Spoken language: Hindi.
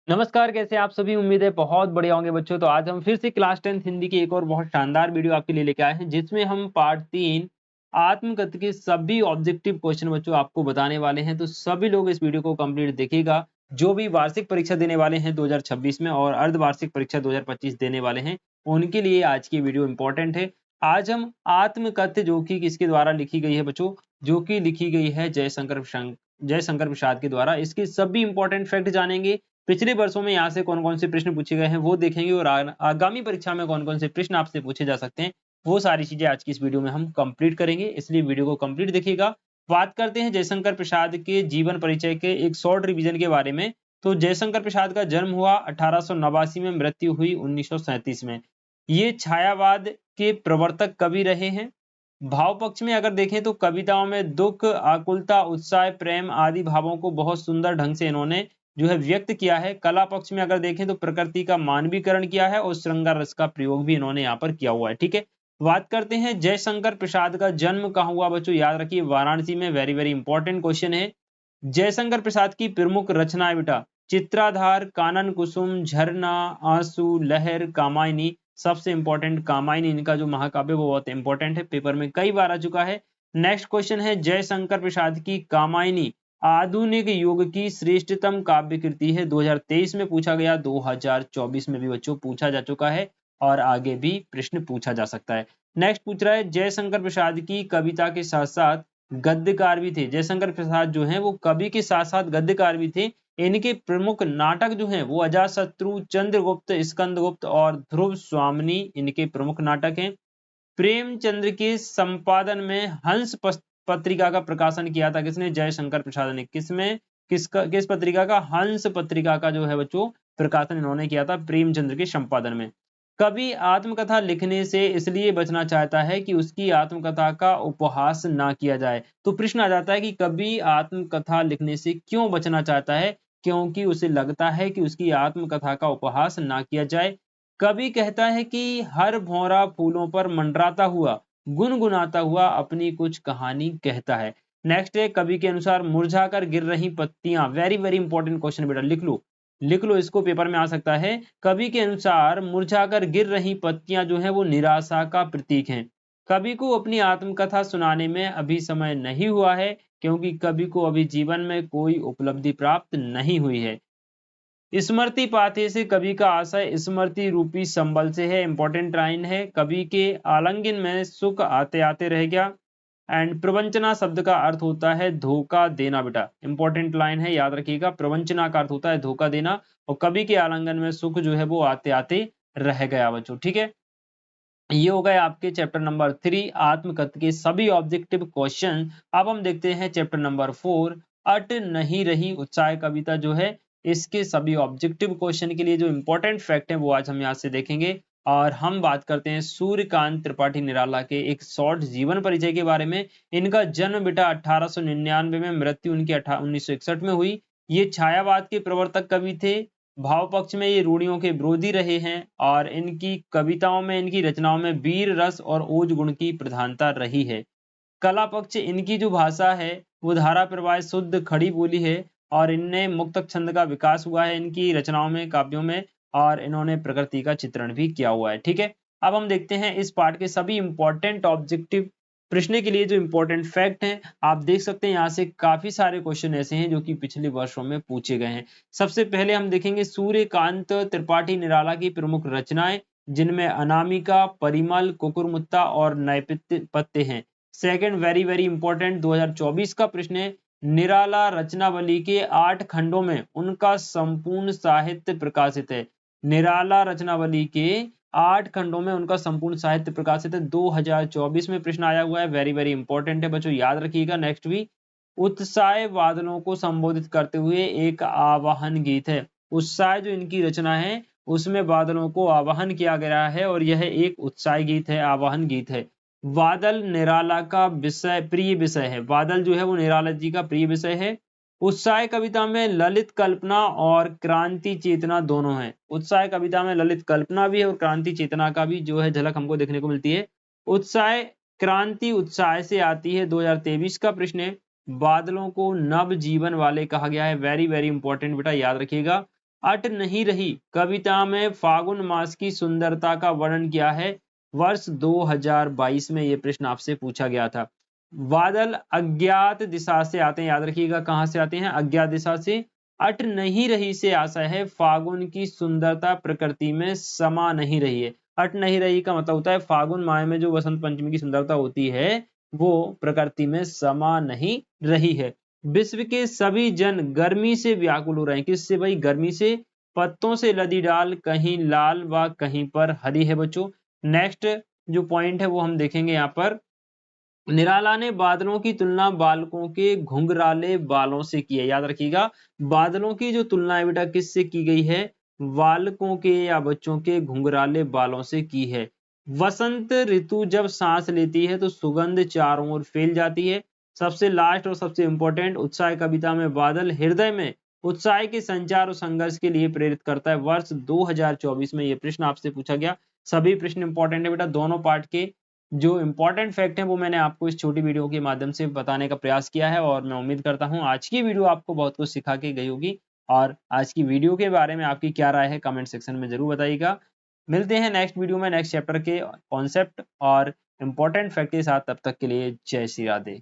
नमस्कार, कैसे आप सभी? उम्मीद है बहुत बढ़िया होंगे बच्चों। तो आज हम फिर से क्लास 10th हिंदी की एक और बहुत शानदार वीडियो आपके लिए लेके आए हैं, जिसमें हम पार्ट 3 आत्मकथ के सभी ऑब्जेक्टिव क्वेश्चन बच्चों आपको बताने वाले हैं। तो सभी लोग इस वीडियो को कंप्लीट देखिएगा। जो भी वार्षिक परीक्षा देने वाले हैं 2026 में और अर्धवार्षिक परीक्षा 2025 देने वाले हैं, उनके लिए आज की वीडियो इंपॉर्टेंट है। आज हम आत्मकथ जो कि किसके द्वारा लिखी गई है बच्चों, जो कि लिखी गई है जयशंकर प्रसाद के द्वारा, इसके सभी इंपॉर्टेंट फैक्ट जानेंगे। पिछले वर्षों में यहाँ से कौन-कौन से प्रश्न पूछे गए हैं वो देखेंगे और आगामी परीक्षा में कौन-कौन से प्रश्न आपसे पूछे जा सकते हैं, वो सारी चीजें आज की इस वीडियो में हम कंप्लीट करेंगे, इसलिए वीडियो को कंप्लीट देखिएगा। बात करते हैं जयशंकर प्रसाद के जीवन परिचय के एक शॉर्ट रिवीजन के बारे में। तो जयशंकर प्रसाद का जन्म हुआ 1889 में, मृत्यु हुई 1937 में। ये छायावाद के प्रवर्तक कवि रहे हैं। भाव पक्ष में अगर देखें तो कविताओं में दुख, आकुलता, उत्साह, प्रेम आदि भावों को बहुत सुंदर ढंग से इन्होंने जो है व्यक्त किया है। कला पक्ष में अगर देखें तो प्रकृति का मानवीकरण किया है और श्रृंगार रस का प्रयोग भी इन्होंने यहाँ पर किया हुआ है। ठीक है, बात करते हैं जयशंकर प्रसाद का जन्म कहाँ हुआ बच्चों, याद रखिए वाराणसी में। वेरी वेरी इंपॉर्टेंट क्वेश्चन है। जयशंकर प्रसाद की प्रमुख रचनाएं बेटा चित्राधार, कानन कुसुम, झरना, आंसू, लहर, कामायनी। सबसे इंपॉर्टेंट कामायनी इनका जो महाकाव्य वो बहुत इंपॉर्टेंट है, पेपर में कई बार आ चुका है। नेक्स्ट क्वेश्चन है जयशंकर प्रसाद की कामायनी आधुनिक युग की श्रेष्ठतम काव्य कृति है। 2023 में पूछा गया, 2024 में भी बच्चों पूछा जा चुका है और आगे भी प्रश्न पूछा जा सकता है। नेक्स्ट पूछ रहा है जयशंकर प्रसाद की कविता के साथ साथ गद्यकार भी थे। जयशंकर प्रसाद जो हैं वो कवि के साथ साथ गद्यकार भी थे। इनके प्रमुख नाटक जो हैं वो अजातशत्रु, चंद्रगुप्त, स्कंदगुप्त और ध्रुव स्वामिनी इनके प्रमुख नाटक हैं। प्रेमचंद्र के संपादन में हंस पत्रिका का प्रकाशन किया था किसने? जयशंकर प्रसाद ने। किस पत्रिका का? हंस पत्रिका का जो है बच्चों प्रकाशन इन्होंने किया था प्रेमचंद्र के संपादन में। कवि आत्मकथा लिखने से इसलिए बचना चाहता है कि उसकी आत्मकथा का उपहास ना किया जाए। तो प्रश्न आ जाता है कि कवि आत्मकथा लिखने से क्यों बचना चाहता है? क्योंकि उसे लगता है कि उसकी आत्मकथा का उपहास ना किया जाए। कवि कहता है कि हर भौरा फूलों पर मंडराता हुआ, गुनगुनाता हुआ अपनी कुछ कहानी कहता है। नेक्स्ट है कवि के अनुसार मुरझाकर गिर रही पत्तियां। वेरी वेरी इंपॉर्टेंट क्वेश्चन बेटा, लिख लो इसको, पेपर में आ सकता है। कवि के अनुसार मुरझाकर गिर रही पत्तियां जो है वो निराशा का प्रतीक हैं। कवि को अपनी आत्मकथा सुनाने में अभी समय नहीं हुआ है, क्योंकि कवि को अभी जीवन में कोई उपलब्धि प्राप्त नहीं हुई है। स्मृति पाथे से कवि का आशय स्मृति रूपी संबल से है। इंपॉर्टेंट लाइन है। कवि के आलिंगन में सुख आते आते रह गया। एंड प्रवंचना शब्द का अर्थ होता है धोखा देना बेटा। इंपॉर्टेंट लाइन है, याद रखिएगा। प्रवंचना का अर्थ होता है धोखा देना और कवि के आलिंगन में सुख जो है वो आते आते रह गया बच्चों। ठीक है, ये हो गए आपके चैप्टर नंबर 3 आत्मकथ के सभी ऑब्जेक्टिव क्वेश्चन। अब हम देखते हैं चैप्टर नंबर 4 अट नहीं रही उत्साह कविता जो है, इसके सभी ऑब्जेक्टिव क्वेश्चन के लिए जो इंपॉर्टेंट फैक्ट है वो आज हम यहाँ से देखेंगे। और हम बात करते हैं सूर्यकांत त्रिपाठी निराला के एक शॉर्ट जीवन परिचय के बारे में। इनका जन्म बेटा 1899 में, मृत्यु उनकी 1961 में हुई। ये छायावाद के प्रवर्तक कवि थे। भाव पक्ष में ये रूढ़ियों के विरोधी रहे हैं और इनकी कविताओं में, इनकी रचनाओं में वीर रस और ओज गुण की प्रधानता रही है। कला पक्ष इनकी जो भाषा है वो धारा प्रवाह शुद्ध खड़ी बोली है और इनने मुक्तक छंद का विकास हुआ है इनकी रचनाओं में, काव्यों में, और इन्होंने प्रकृति का चित्रण भी किया हुआ है। ठीक है, अब हम देखते हैं इस पार्ट के सभी इंपॉर्टेंट ऑब्जेक्टिव प्रश्न के लिए जो इंपॉर्टेंट फैक्ट हैं। आप देख सकते हैं यहाँ से काफी सारे क्वेश्चन ऐसे हैं जो कि पिछले वर्षों में पूछे गए हैं। सबसे पहले हम देखेंगे सूर्यकांत त्रिपाठी निराला की प्रमुख रचनाएं, जिनमें अनामिका, परिमल, कुकुरमुत्ता और नैपत्य हैं। सेकंड वेरी वेरी इंपॉर्टेंट 2024 का प्रश्न है, निराला रचनावली के 8 खंडों में उनका संपूर्ण साहित्य प्रकाशित है। निराला रचनावली के 8 खंडों में उनका संपूर्ण साहित्य प्रकाशित है। 2024 में प्रश्न आया हुआ है, वेरी वेरी इंपॉर्टेंट है बच्चों, याद रखिएगा। नेक्स्ट भी उत्साह बादलों को संबोधित करते हुए एक आवाहन गीत है। उत्साह जो इनकी रचना है उसमें बादलों को आवाहन किया गया है और यह एक उत्साह गीत है, आवाहन गीत है। बादल निराला का विषय, प्रिय विषय है। बादल जो है वो निराला जी का प्रिय विषय है। उत्साह कविता में ललित कल्पना और क्रांति चेतना दोनों है। उत्साह कविता में ललित कल्पना भी है और क्रांति चेतना का भी जो है झलक हमको देखने को मिलती है। उत्साह क्रांति उत्साह से आती है। 2023 का प्रश्न है, बादलों को नव जीवन वाले कहा गया है। वेरी वेरी इंपॉर्टेंट बेटा, याद रखिएगा। अट नहीं रही कविता में फागुन मास की सुंदरता का वर्णन किया है। वर्ष 2022 में ये प्रश्न आपसे पूछा गया था। बादल अज्ञात दिशा से आते हैं, याद रखिएगा कहां से आते हैं, अज्ञात दिशा से। अट नहीं रही से आशा है फागुन की सुंदरता प्रकृति में समा नहीं रही है। अट नहीं रही का मतलब होता है फागुन माह में जो वसंत पंचमी की सुंदरता होती है वो प्रकृति में समा नहीं रही है। विश्व के सभी जन गर्मी से व्याकुल हो रहे हैं, किससे भाई, गर्मी से। पत्तों से लदी डाल कहीं लाल व कहीं पर हरी है बच्चों। नेक्स्ट जो पॉइंट है वो हम देखेंगे यहाँ पर, निराला ने बादलों की तुलना बालकों के घुंघराले बालों से की है। याद रखिएगा बादलों की जो तुलना है बेटा किससे की गई है, बालकों के या बच्चों के घुंघराले बालों से की है। वसंत ऋतु जब सांस लेती है तो सुगंध चारों ओर फैल जाती है। सबसे लास्ट और सबसे इंपॉर्टेंट, उत्साह कविता में बादल हृदय में उत्साह के संचार और संघर्ष के लिए प्रेरित करता है। वर्ष 2024 में यह प्रश्न आपसे पूछा गया। सभी प्रश्न इंपॉर्टेंट है बेटा, दोनों पार्ट के जो इंपॉर्टेंट फैक्ट है वो मैंने आपको इस छोटी वीडियो के माध्यम से बताने का प्रयास किया है और मैं उम्मीद करता हूं आज की वीडियो आपको बहुत कुछ सिखा के गई होगी। और आज की वीडियो के बारे में आपकी क्या राय है कमेंट सेक्शन में जरूर बताइएगा। मिलते हैं नेक्स्ट वीडियो में नेक्स्ट चैप्टर के कॉन्सेप्ट और इंपॉर्टेंट फैक्ट के साथ, तब तक के लिए जय श्री राधे।